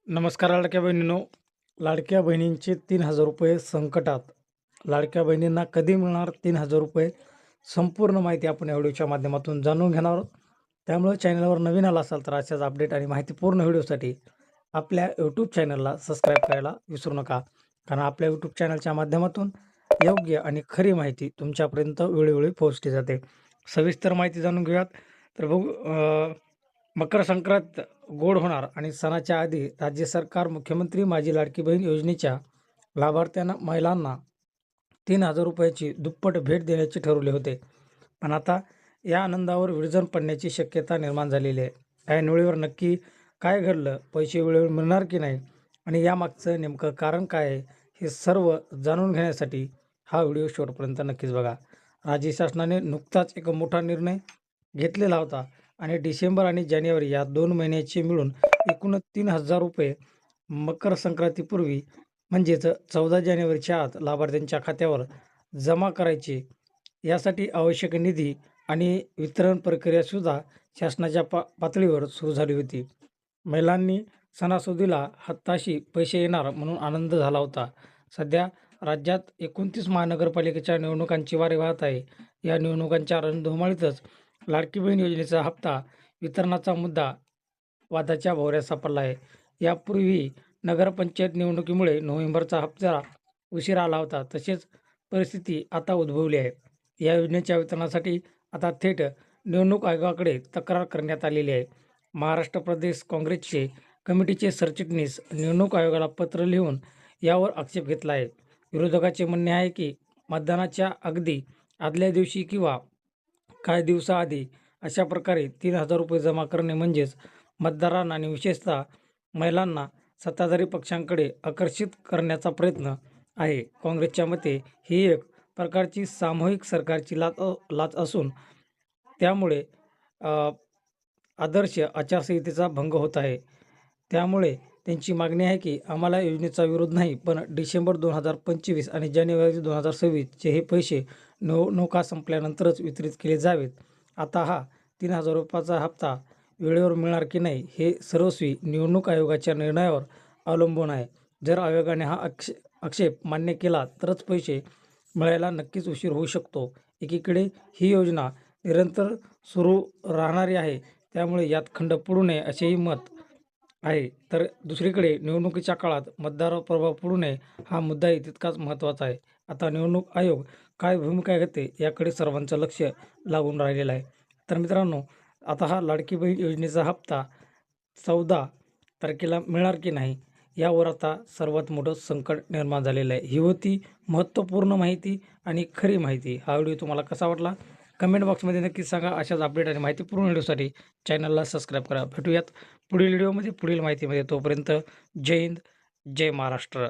नमस्कार लाडक्या बहिणींनो. लाडक्या बहिणींचे 3,000 रुपये संकटात. लाडक्या बहिणींना कधी मिळणार 3,000 रुपये? संपूर्ण माहिती आपण या व्हिडिओच्या माध्यमातून जाणून घेणार आहोत. त्यामुळे चॅनलवर नवीन आला असाल तर अशाच अपडेट आणि माहितीपूर्ण व्हिडिओसाठी आपल्या यूट्यूब चॅनलला सबस्क्राईब करायला विसरू नका. कारण आपल्या यूट्यूब चॅनलच्या माध्यमातून योग्य आणि खरी माहिती तुमच्यापर्यंत वेळोवेळी पोहोचली जाते. सविस्तर माहिती जाणून घेऊयात. तर बघू मकर संक्रांत गोड होणार आणि सणाच्या आधी राज्य सरकार मुख्यमंत्री माझी लाडकी बहीण योजनेच्या लाभार्थ्यांना महिलांना 3,000 रुपयाची दुप्पट भेट देण्याचे ठरवले होते. पण आता या आनंदावर विरजण पडण्याची शक्यता निर्माण झालेली आहे. ऐनवेळेवर नक्की काय घडलं? पैसे वेळेवर मिळणार की नाही? आणि यामागचं नेमकं कारण काय आहे? हे सर्व जाणून घेण्यासाठी हा व्हिडिओ शेवटपर्यंत नक्कीच बघा. राज्य शासनाने नुकताच एक मोठा निर्णय घेतलेला होता आणि डिसेंबर आणि जानेवारी या 2 महिन्याचे मिळून एकूण 3,000 रुपये मकर संक्रांतीपूर्वी म्हणजेच 14 जानेवारीच्या आत लाभार्थ्यांच्या खात्यावर जमा करायचे. यासाठी आवश्यक निधी आणि वितरण प्रक्रियासुद्धा शासनाच्या पातळीवर सुरू झाली होती. महिलांनी सणासुदीला हाताशी पैसे येणार म्हणून आनंद झाला होता. सध्या राज्यात 29 महानगरपालिकेच्या निवडणुकांची वारी वाहत आहे. या निवडणुकांच्या रणधुमाळीतच लाडकी बहीण योजनेचा हप्ता वितरणाचा मुद्दा वादाच्या भोवऱ्यात सापडला आहे. यापूर्वी नगरपंचायत निवडणुकीमुळे नोव्हेंबरचा हप्ता उशिरा आला होता. तसेच परिस्थिती आता उद्भवली आहे. या योजनेच्या वितरणासाठी आता थेट निवडणूक आयोगाकडे तक्रार करण्यात आलेली आहे. महाराष्ट्र प्रदेश काँग्रेसचे कमिटीचे सरचिटणीस निवडणूक आयोगाला पत्र लिहून यावर आक्षेप घेतला आहे. विरोधकाचे म्हणणे आहे की मतदानाच्या अगदी आदल्या दिवशी किंवा काही दिवसाआधी अशा प्रकारे 3,000 रुपये जमा करणे म्हणजेच मतदारांना आणि विशेषतः महिलांना सत्ताधारी पक्षांकडे आकर्षित करण्याचा प्रयत्न आहे. काँग्रेसच्या मते ही एक प्रकारची सामूहिक सरकारची लाच असून त्यामुळे आदर्श आचारसंहितेचा भंग होत आहे. त्यामुळे त्यांची मागणी आहे की आम्हाला योजनेचा विरोध नाही, पण डिसेंबर 2025 आणि जानेवारी 2026चे हे पैसे निवडणुका संपल्यानंतरच वितरित केले जावेत. आता हा 3,000 रुपयाचा हप्ता वेळेवर मिळणार की नाही हे सर्वस्वी निवडणूक आयोगाच्या निर्णयावर अवलंबून आहे. जर आयोगाने हा आक्षेप मान्य केला तरच पैसे मिळायला नक्कीच उशीर होऊ शकतो. एकीकडे ही योजना निरंतर सुरू राहणारी आहे, त्यामुळे यात खंड पडू नये असेही मत आहे. तर दुसरीकडे निवडणुकीच्या काळात मतदारावर प्रभाव पडू नये हा मुद्दाही तितकाच महत्त्वाचा आहे. आता निवडणूक आयोग काय भूमिका घेते याकडे सर्वांचं लक्ष लागून राहिलेलं आहे. तर मित्रांनो, आता हा लाडकी बहीण योजनेचा हप्ता 14 तारखेला मिळणार की नाही यावर आता सर्वात मोठं संकट निर्माण झालेलं आहे. ही होती महत्त्वपूर्ण माहिती आणि खरी माहिती. हा व्हिडिओ तुम्हाला कसा वाटला? कमेंट बॉक्समध्ये नक्कीच सांगा. अशाच अपडेट आणि माहितीपूर्ण व्हिडिओसाठी चॅनलला सबस्क्राईब करा. भेटूयात पुढील व्हिडिओमध्ये पुढील माहितीमध्ये. तोपर्यंत जय हिंद, जय महाराष्ट्र.